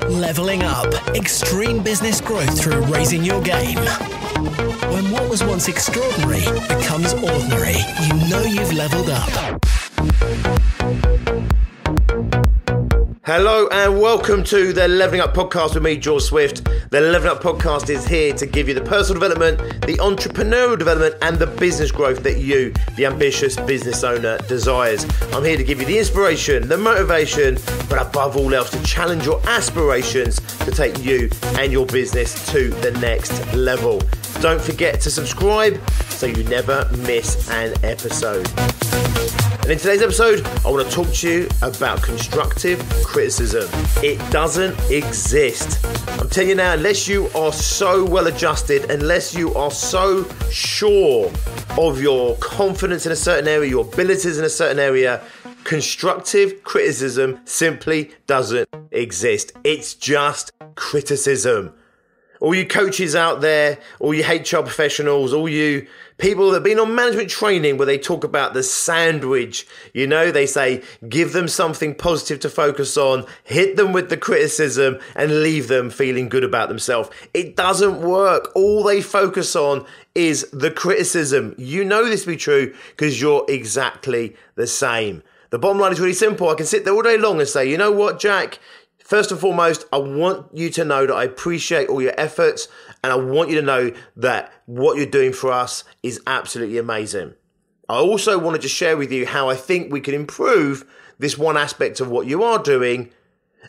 Leveling up. Extreme business growth through raising your game. When what was once extraordinary becomes ordinary, you know you've leveled up. Hello and welcome to the Leveling Up Podcast with me, George Swift. The Leveling Up Podcast is here to give you the personal development, the entrepreneurial development and the business growth that you, the ambitious business owner, desires. I'm here to give you the inspiration, the motivation, but above all else to challenge your aspirations to take you and your business to the next level. Don't forget to subscribe so you never miss an episode. And in today's episode, I want to talk to you about constructive criticism. It doesn't exist. I'm telling you now, unless you are so well adjusted, unless you are so sure of your confidence in a certain area, your abilities in a certain area, constructive criticism simply doesn't exist. It's just criticism. All you coaches out there, all you HR professionals, all you people that have been on management training where they talk about the sandwich, you know, they say, give them something positive to focus on, hit them with the criticism and leave them feeling good about themselves. It doesn't work. All they focus on is the criticism. You know this to be true because you're exactly the same. The bottom line is really simple. I can sit there all day long and say, you know what, Jack? First and foremost, I want you to know that I appreciate all your efforts and I want you to know that what you're doing for us is absolutely amazing. I also wanted to share with you how I think we can improve this one aspect of what you are doing.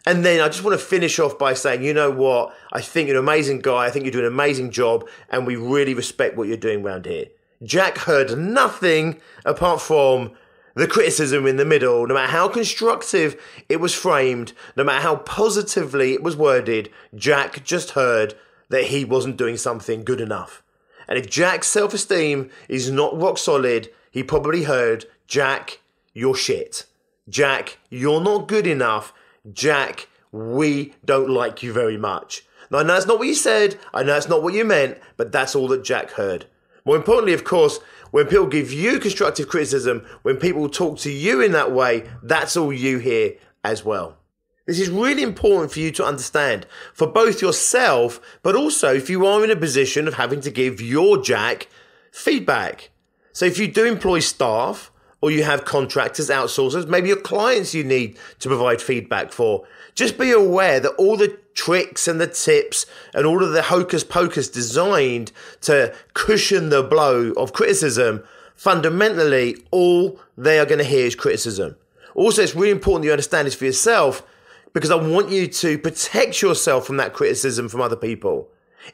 And then I just want to finish off by saying, you know what? I think you're an amazing guy. I think you're doing an amazing job and we really respect what you're doing around here. Jack heard nothing apart from the criticism in the middle. No matter how constructive it was framed, no matter how positively it was worded, Jack just heard that he wasn't doing something good enough. And if Jack's self-esteem is not rock solid, he probably heard, Jack, you're shit. Jack, you're not good enough. Jack, we don't like you very much. Now, I know that's not what you said. I know that's not what you meant, but that's all that Jack heard. More importantly, of course, when people give you constructive criticism, when people talk to you in that way, that's all you hear as well. This is really important for you to understand for both yourself, but also if you are in a position of having to give your Jack feedback. So if you do employ staff or you have contractors, outsourcers, maybe your clients you need to provide feedback for, just be aware that all the tricks and the tips and all of the hocus pocus designed to cushion the blow of criticism, fundamentally, all they are going to hear is criticism. Also, it's really important you understand this for yourself because I want you to protect yourself from that criticism from other people.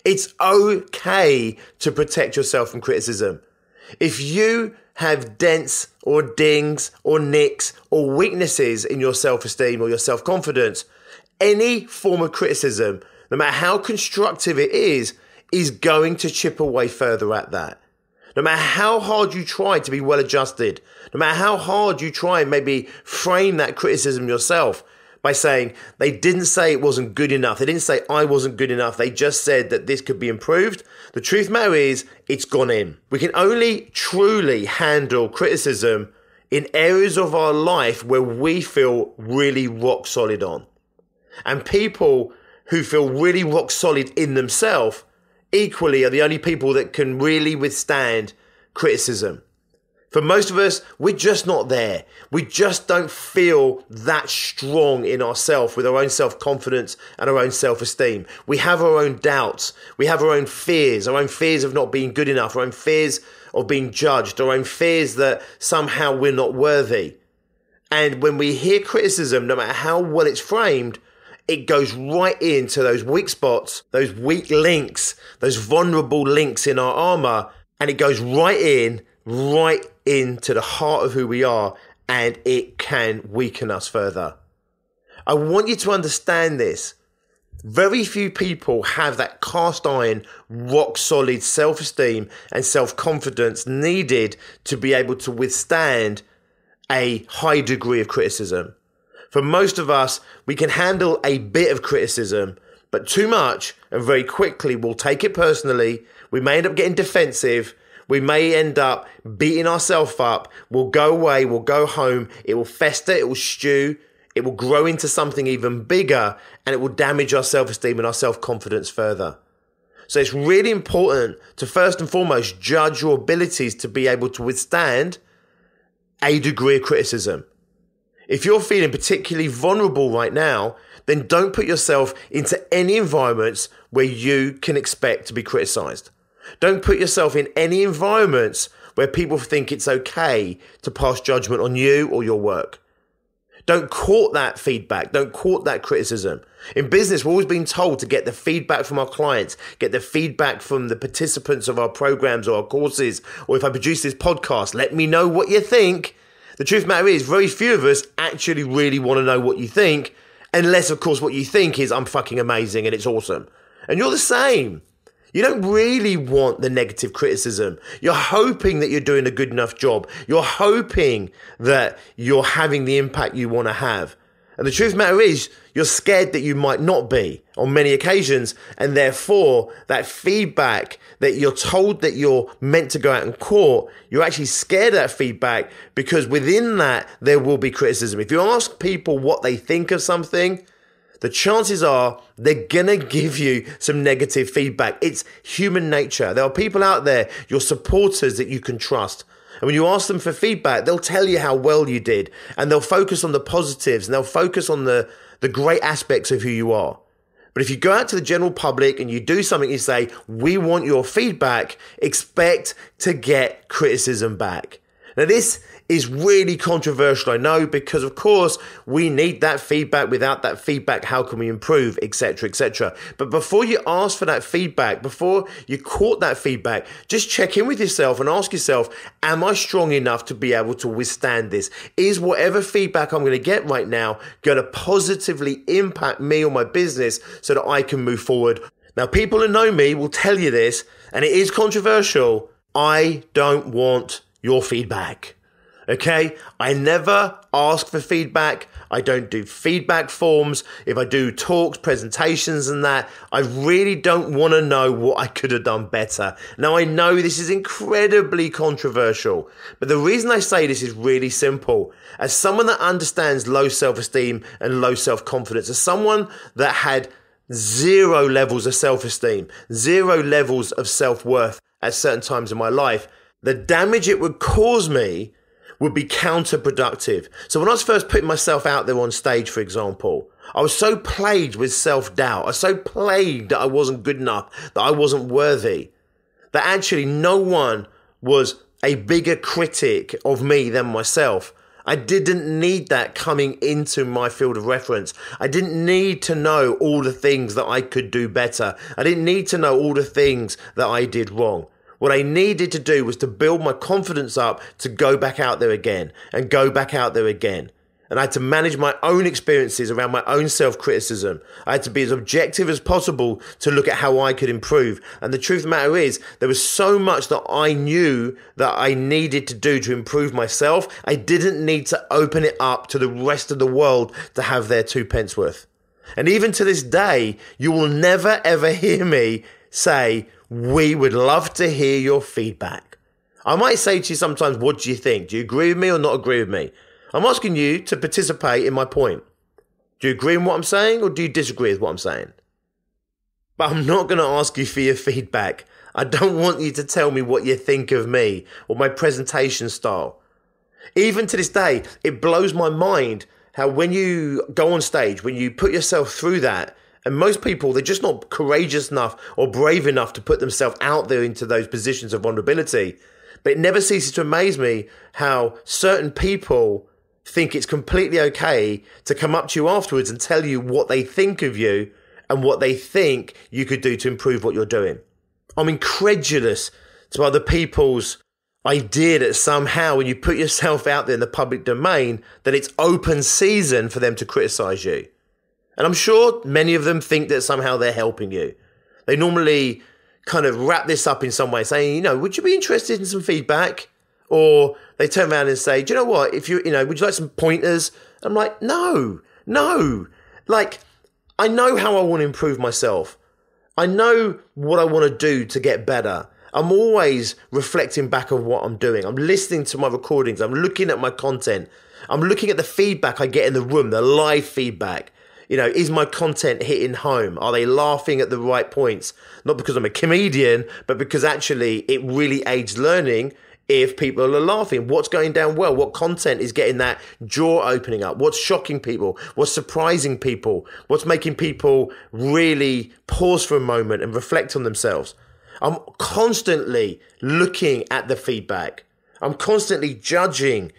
It's okay to protect yourself from criticism. If you have dents or dings or nicks or weaknesses in your self-esteem or your self-confidence, any form of criticism, no matter how constructive it is going to chip away further at that. No matter how hard you try to be well adjusted, no matter how hard you try and maybe frame that criticism yourself by saying they didn't say it wasn't good enough. They didn't say I wasn't good enough. They just said that this could be improved. The truth matter is it's gone in. We can only truly handle criticism in areas of our life where we feel really rock solid on. And people who feel really rock solid in themselves equally are the only people that can really withstand criticism. For most of us, we're just not there. We just don't feel that strong in ourselves with our own self-confidence and our own self-esteem. We have our own doubts. We have our own fears of not being good enough, our own fears of being judged, our own fears that somehow we're not worthy. And when we hear criticism, no matter how well it's framed, it goes right into those weak spots, those weak links, those vulnerable links in our armor, and it goes right into the heart of who we are, and it can weaken us further. I want you to understand this. Very few people have that cast iron, rock solid self-esteem and self-confidence needed to be able to withstand a high degree of criticism. For most of us, we can handle a bit of criticism, but too much and very quickly we'll take it personally. We may end up getting defensive. We may end up beating ourselves up. We'll go away, we'll go home, it will fester, it will stew, it will grow into something even bigger, and it will damage our self-esteem and our self-confidence further. So it's really important to first and foremost judge your abilities to be able to withstand a degree of criticism. If you're feeling particularly vulnerable right now, then don't put yourself into any environments where you can expect to be criticized. Don't put yourself in any environments where people think it's okay to pass judgment on you or your work. Don't court that feedback. Don't court that criticism. In business, we're always being told to get the feedback from our clients, get the feedback from the participants of our programs or our courses, or if I produce this podcast, let me know what you think. The truth of the matter is, very few of us actually really want to know what you think, unless, of course, what you think is, I'm fucking amazing and it's awesome. And you're the same. You don't really want the negative criticism. You're hoping that you're doing a good enough job. You're hoping that you're having the impact you want to have. And the truth of the matter is, you're scared that you might not be on many occasions. And therefore, that feedback that you're told that you're meant to go out and court, you're actually scared of that feedback because within that, there will be criticism. If you ask people what they think of something, the chances are they're going to give you some negative feedback. It's human nature. There are people out there, your supporters that you can trust. And when you ask them for feedback, they'll tell you how well you did. And they'll focus on the positives and they'll focus on the great aspects of who you are. But if you go out to the general public and you do something, you say, we want your feedback, expect to get criticism back. Now, this is really controversial, I know, because of course we need that feedback. Without that feedback, how can we improve, etc., etc. But before you ask for that feedback, before you court that feedback, just check in with yourself and ask yourself, am I strong enough to be able to withstand this? Is whatever feedback I'm going to get right now going to positively impact me or my business so that I can move forward? Now, people who know me will tell you this, and it is controversial. I don't want your feedback. Okay? I never ask for feedback. I don't do feedback forms. If I do talks, presentations and that, I really don't want to know what I could have done better. Now, I know this is incredibly controversial, but the reason I say this is really simple. As someone that understands low self-esteem and low self-confidence, as someone that had 0 levels of self-esteem, 0 levels of self-worth at certain times in my life, the damage it would cause me would be counterproductive. So when I was first putting myself out there on stage, for example, I was so plagued with self-doubt. I was so plagued that I wasn't good enough, that I wasn't worthy, that actually no one was a bigger critic of me than myself. I didn't need that coming into my field of reference. I didn't need to know all the things that I could do better. I didn't need to know all the things that I did wrong. What I needed to do was to build my confidence up to go back out there again and go back out there again. And I had to manage my own experiences around my own self-criticism. I had to be as objective as possible to look at how I could improve. And the truth of the matter is, there was so much that I knew that I needed to do to improve myself. I didn't need to open it up to the rest of the world to have their 2 pence worth. And even to this day, you will never ever hear me say, we would love to hear your feedback. I might say to you sometimes, what do you think? Do you agree with me or not agree with me? I'm asking you to participate in my point. Do you agree with what I'm saying or do you disagree with what I'm saying? But I'm not going to ask you for your feedback. I don't want you to tell me what you think of me or my presentation style. Even to this day, it blows my mind how when you go on stage, when you put yourself through that, and most people, they're just not courageous enough or brave enough to put themselves out there into those positions of vulnerability. But it never ceases to amaze me how certain people think it's completely okay to come up to you afterwards and tell you what they think of you and what they think you could do to improve what you're doing. I'm incredulous to other people's idea that somehow when you put yourself out there in the public domain, that it's open season for them to criticize you. And I'm sure many of them think that somehow they're helping you. They normally kind of wrap this up in some way saying, would you be interested in some feedback? Or they turn around and say, do you know what? If would you like some pointers? I'm like, no. Like, I know how I want to improve myself. I know what I want to do to get better. I'm always reflecting back on what I'm doing. I'm listening to my recordings. I'm looking at my content. I'm looking at the feedback I get in the room, the live feedback. Is my content hitting home? Are they laughing at the right points? Not because I'm a comedian, but because actually it really aids learning if people are laughing. What's going down well? What content is getting that jaw opening up? What's shocking people? What's surprising people? What's making people really pause for a moment and reflect on themselves? I'm constantly looking at the feedback. I'm constantly judging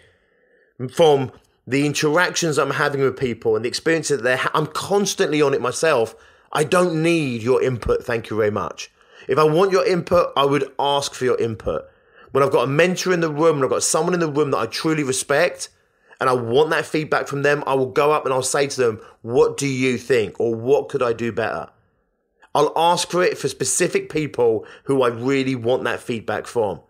from the interactions I'm having with people and the experiences that I'm constantly on it myself. I don't need your input. Thank you very much. If I want your input, I would ask for your input. When I've got a mentor in the room and I've got someone in the room that I truly respect and I want that feedback from them, I will go up and I'll say to them, what do you think? Or what could I do better? I'll ask for it for specific people who I really want that feedback from.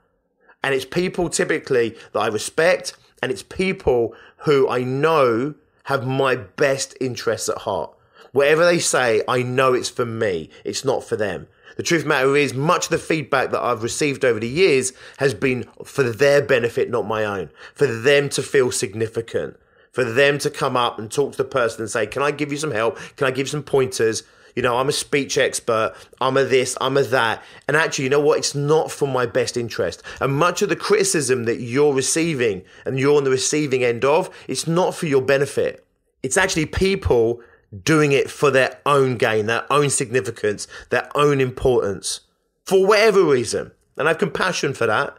And it's people typically that I respect, and it's people who I know have my best interests at heart. Whatever they say, I know it's for me. It's not for them. The truth of the matter is, much of the feedback that I've received over the years has been for their benefit, not my own. For them to feel significant. For them to come up and talk to the person and say, can I give you some help? Can I give you some pointers? I'm a speech expert, I'm a this, I'm a that. And actually, you know what? It's not for my best interest. And much of the criticism that you're receiving and you're on the receiving end of, it's not for your benefit. It's actually people doing it for their own gain, their own significance, their own importance, for whatever reason. And I have compassion for that.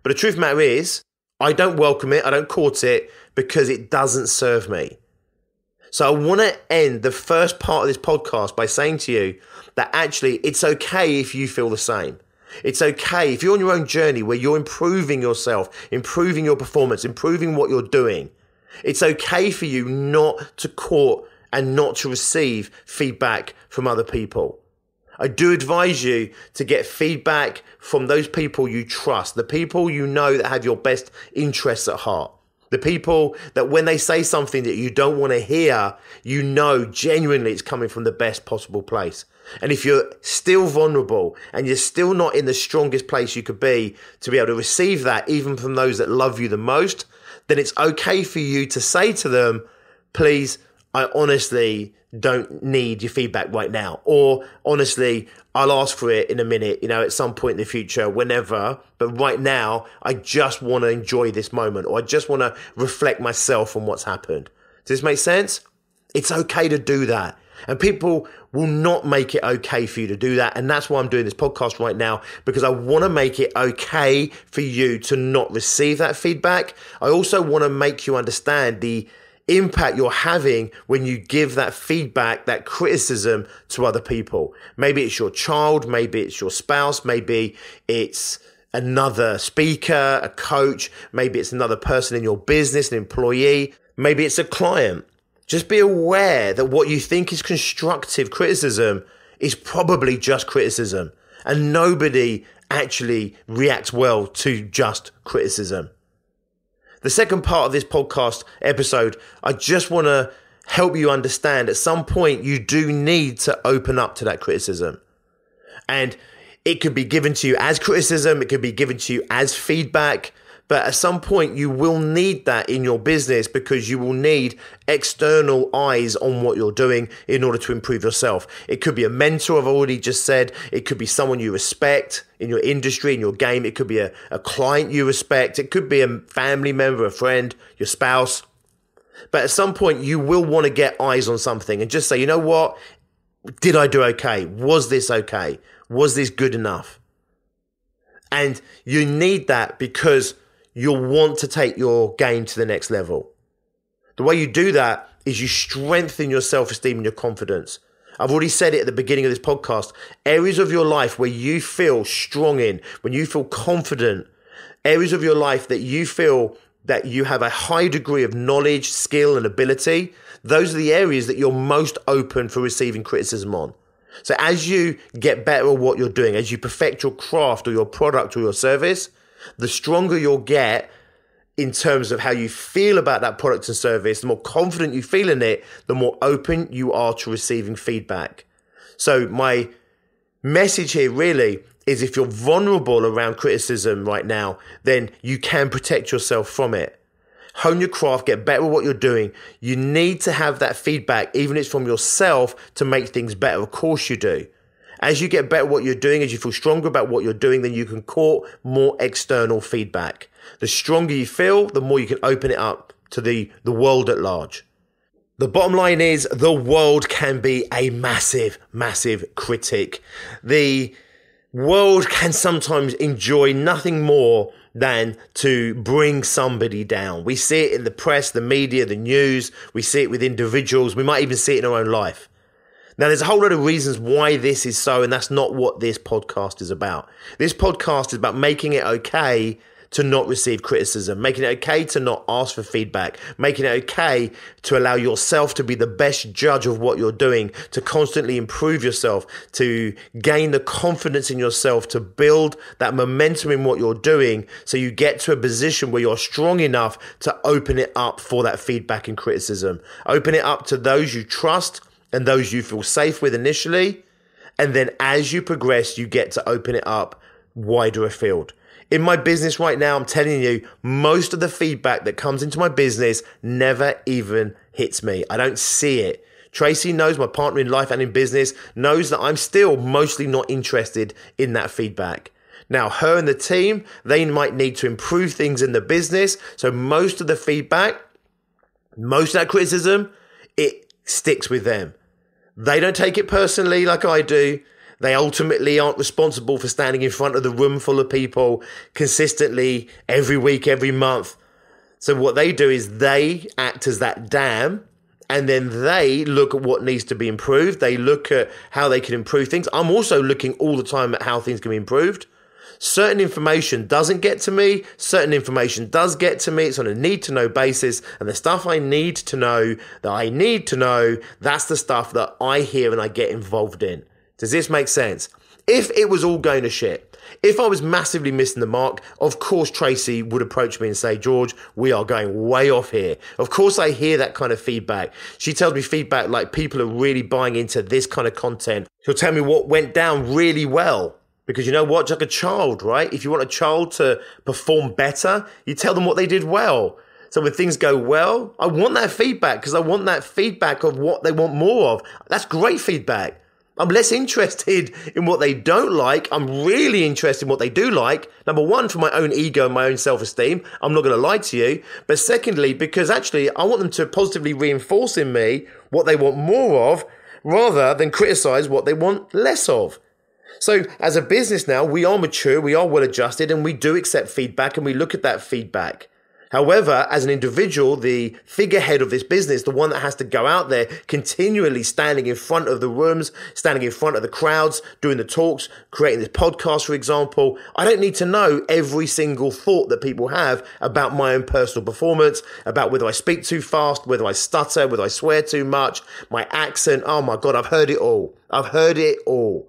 But the truth of the matter is, I don't welcome it, I don't court it, because it doesn't serve me. So I want to end the first part of this podcast by saying to you that actually it's okay if you feel the same. It's okay if you're on your own journey where you're improving yourself, improving your performance, improving what you're doing. It's okay for you not to court and not to receive feedback from other people. I do advise you to get feedback from those people you trust, the people you know that have your best interests at heart. The people that when they say something that you don't want to hear, you know genuinely it's coming from the best possible place. And if you're still vulnerable and you're still not in the strongest place you could be to be able to receive that, even from those that love you the most, then it's okay for you to say to them, please, I honestly don't need your feedback right now. Or honestly, I'll ask for it in a minute, at some point in the future, whenever. But right now, I just want to enjoy this moment, or I just want to reflect myself on what's happened. Does this make sense? It's okay to do that. And people will not make it okay for you to do that. And that's why I'm doing this podcast right now, because I want to make it okay for you to not receive that feedback. I also want to make you understand the impact you're having when you give that feedback, that criticism to other people. Maybe it's your child, maybe it's your spouse, maybe it's another speaker, a coach, maybe it's another person in your business, an employee, maybe it's a client. Just be aware that what you think is constructive criticism is probably just criticism, and nobody actually reacts well to just criticism. The second part of this podcast episode, I just want to help you understand at some point you do need to open up to that criticism. And it could be given to you as criticism, it could be given to you as feedback, but at some point you will need that in your business because you will need external eyes on what you're doing in order to improve yourself. It could be a mentor, I've already just said. It could be someone you respect in your industry, in your game. It could be a client you respect. It could be a family member, a friend, your spouse. But at some point you will want to get eyes on something and just say, you know what? Did I do okay? Was this okay? Was this good enough? And you need that because you'll want to take your game to the next level. The way you do that is you strengthen your self-esteem and your confidence. I've already said it at the beginning of this podcast. Areas of your life where you feel strong in, when you feel confident, areas of your life that you feel that you have a high degree of knowledge, skill, and ability, those are the areas that you're most open for receiving criticism on. So as you get better at what you're doing, as you perfect your craft or your product or your service, the stronger you'll get in terms of how you feel about that product and service, the more confident you feel in it, the more open you are to receiving feedback. So my message here really is if you're vulnerable around criticism right now, then you can protect yourself from it. Hone your craft, get better at what you're doing. You need to have that feedback, even if it's from yourself, to make things better. Of course you do. As you get better at what you're doing, as you feel stronger about what you're doing, then you can court more external feedback. The stronger you feel, the more you can open it up to the world at large. The bottom line is the world can be a massive, massive critic. The world can sometimes enjoy nothing more than to bring somebody down. We see it in the press, the media, the news. We see it with individuals. We might even see it in our own life. Now, there's a whole lot of reasons why this is so, and that's not what this podcast is about. This podcast is about making it okay to not receive criticism, making it okay to not ask for feedback, making it okay to allow yourself to be the best judge of what you're doing, to constantly improve yourself, to gain the confidence in yourself, to build that momentum in what you're doing so you get to a position where you're strong enough to open it up for that feedback and criticism. Open it up to those you trust and those you feel safe with initially. And then as you progress, you get to open it up wider afield. In my business right now, I'm telling you, most of the feedback that comes into my business never even hits me. I don't see it. Tracy knows, my partner in life and in business, knows that I'm still mostly not interested in that feedback. Now, her and the team, they might need to improve things in the business. So most of the feedback, most of that criticism, it sticks with them. They don't take it personally like I do. They ultimately aren't responsible for standing in front of the room full of people consistently every week, every month. So what they do is they act as that dam, and then they look at what needs to be improved. They look at how they can improve things. I'm also looking all the time at how things can be improved. Certain information doesn't get to me. Certain information does get to me. It's on a need-to-know basis. And the stuff I need to know, that's the stuff that I hear and I get involved in. Does this make sense? If it was all going to shit, if I was massively missing the mark, of course Tracy would approach me and say, George, we are going way off here. Of course I hear that kind of feedback. She tells me feedback like people are really buying into this kind of content. She'll tell me what went down really well. Because you know what? Just like a child, right? If you want a child to perform better, you tell them what they did well. So when things go well, I want that feedback because I want that feedback of what they want more of. That's great feedback. I'm less interested in what they don't like. I'm really interested in what they do like. Number one, for my own ego and my own self-esteem. I'm not going to lie to you. But secondly, because actually I want them to positively reinforce in me what they want more of rather than criticize what they want less of. So as a business now, we are mature, we are well adjusted, and we do accept feedback and we look at that feedback. However, as an individual, the figurehead of this business, the one that has to go out there continually standing in front of the rooms, standing in front of the crowds, doing the talks, creating this podcast, for example, I don't need to know every single thought that people have about my own personal performance, about whether I speak too fast, whether I stutter, whether I swear too much, my accent. Oh my God, I've heard it all. I've heard it all.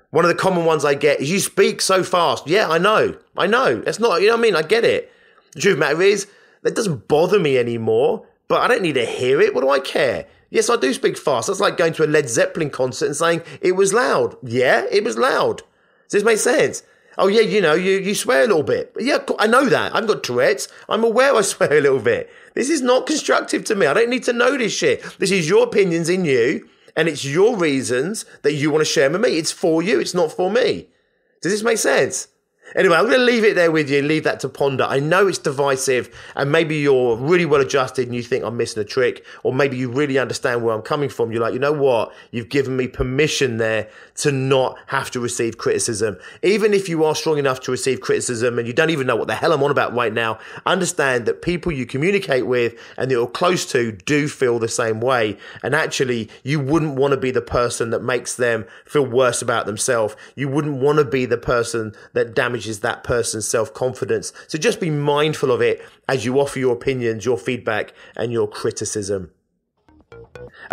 One of the common ones I get is you speak so fast. Yeah, I know. It's not, you know what I mean? I get it. The truth of the matter is, that doesn't bother me anymore, but I don't need to hear it. What do I care? Yes, I do speak fast. That's like going to a Led Zeppelin concert and saying it was loud. Yeah, it was loud. Does this make sense? Oh yeah, you know, you swear a little bit. Yeah, I know that. I've got Tourette's. I'm aware I swear a little bit. This is not constructive to me. I don't need to know this shit. This is your opinions in you, and it's your reasons that you want to share with me. It's for you. It's not for me. Does this make sense? Anyway, I'm going to leave it there with you, leave that to ponder. I know it's divisive, and maybe you're really well adjusted and you think I'm missing a trick, or maybe you really understand where I'm coming from. You're like, you know what? You've given me permission there to not have to receive criticism. Even if you are strong enough to receive criticism and you don't even know what the hell I'm on about right now, understand that people you communicate with and that you're close to do feel the same way. And actually, you wouldn't want to be the person that makes them feel worse about themselves. You wouldn't want to be the person that damages that person's self-confidence. So just be mindful of it as you offer your opinions, your feedback, and your criticism.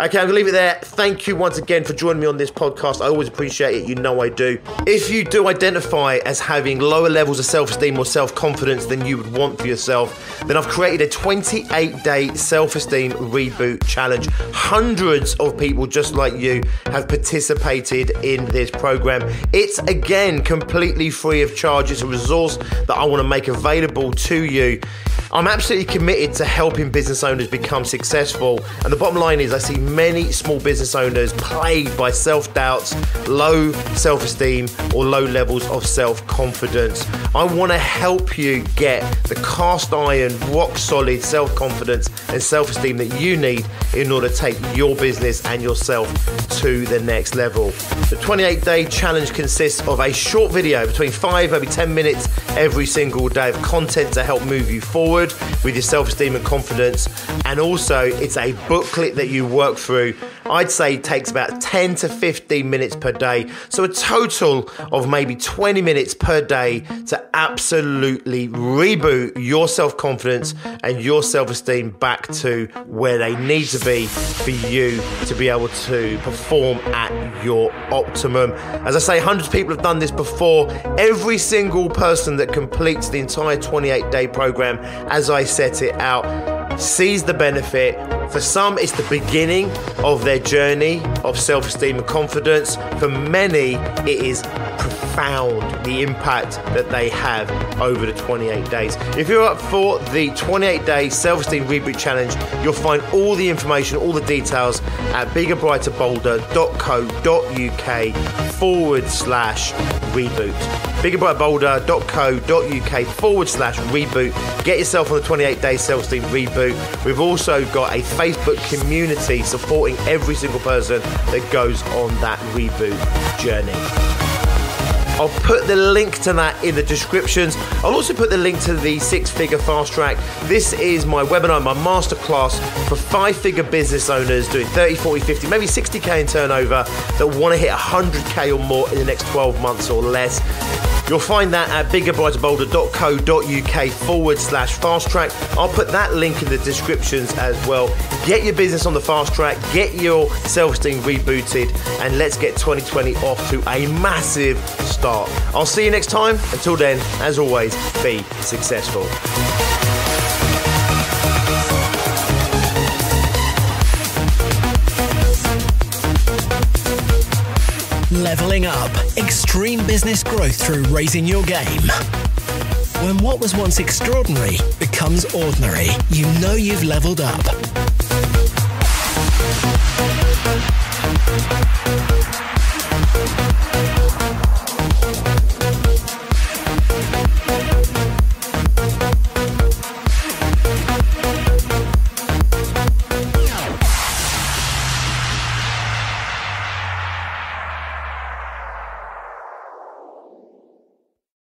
Okay, I'm going to leave it there. Thank you once again for joining me on this podcast. I always appreciate it. You know I do. If you do identify as having lower levels of self-esteem or self-confidence than you would want for yourself, then I've created a 28-day self-esteem reboot challenge. Hundreds of people just like you have participated in this program. It's, again, completely free of charge. It's a resource that I want to make available to you. I'm absolutely committed to helping business owners become successful. And the bottom line is I see many small business owners plagued by self-doubts, low self-esteem, or low levels of self-confidence. I want to help you get the cast iron, rock solid self-confidence and self-esteem that you need in order to take your business and yourself to the next level. The 28-day challenge consists of a short video between 5 maybe 10 minutes every single day of content to help move you forward with your self-esteem and confidence, and also it's a booklet that you work through. I'd say it takes about 10 to 15 minutes per day, so a total of maybe 20 minutes per day to absolutely reboot your self-confidence and your self-esteem back to where they need to be for you to be able to perform at your optimum. As I say, hundreds of people have done this before. Every single person that completes the entire 28-day program as I set it out sees the benefit. For some, it's the beginning of their journey of self-esteem and confidence. For many, it is profound, the impact that they have over the 28 days. If you're up for the 28-day self-esteem reboot challenge, you'll find all the information, all the details at biggerbrighterbolder.co.uk/reboot. biggerbrighterbolder.co.uk/reboot. Get yourself on the 28-day self-esteem reboot. We've also got a Facebook community supporting every single person that goes on that reboot journey. I'll put the link to that in the descriptions. I'll also put the link to the 6-figure fast track. This is my webinar, my masterclass for 5-figure business owners doing 30, 40, 50, maybe 60K in turnover that want to hit 100K or more in the next 12 months or less. You'll find that at biggerbrighterbolder.co.uk/fast track. I'll put that link in the descriptions as well. Get your business on the fast track, get your self-esteem rebooted, and let's get 2020 off to a massive start. I'll see you next time. Until then, as always, be successful. Leveling up. Extreme business growth through raising your game. When what was once extraordinary becomes ordinary, you know you've leveled up.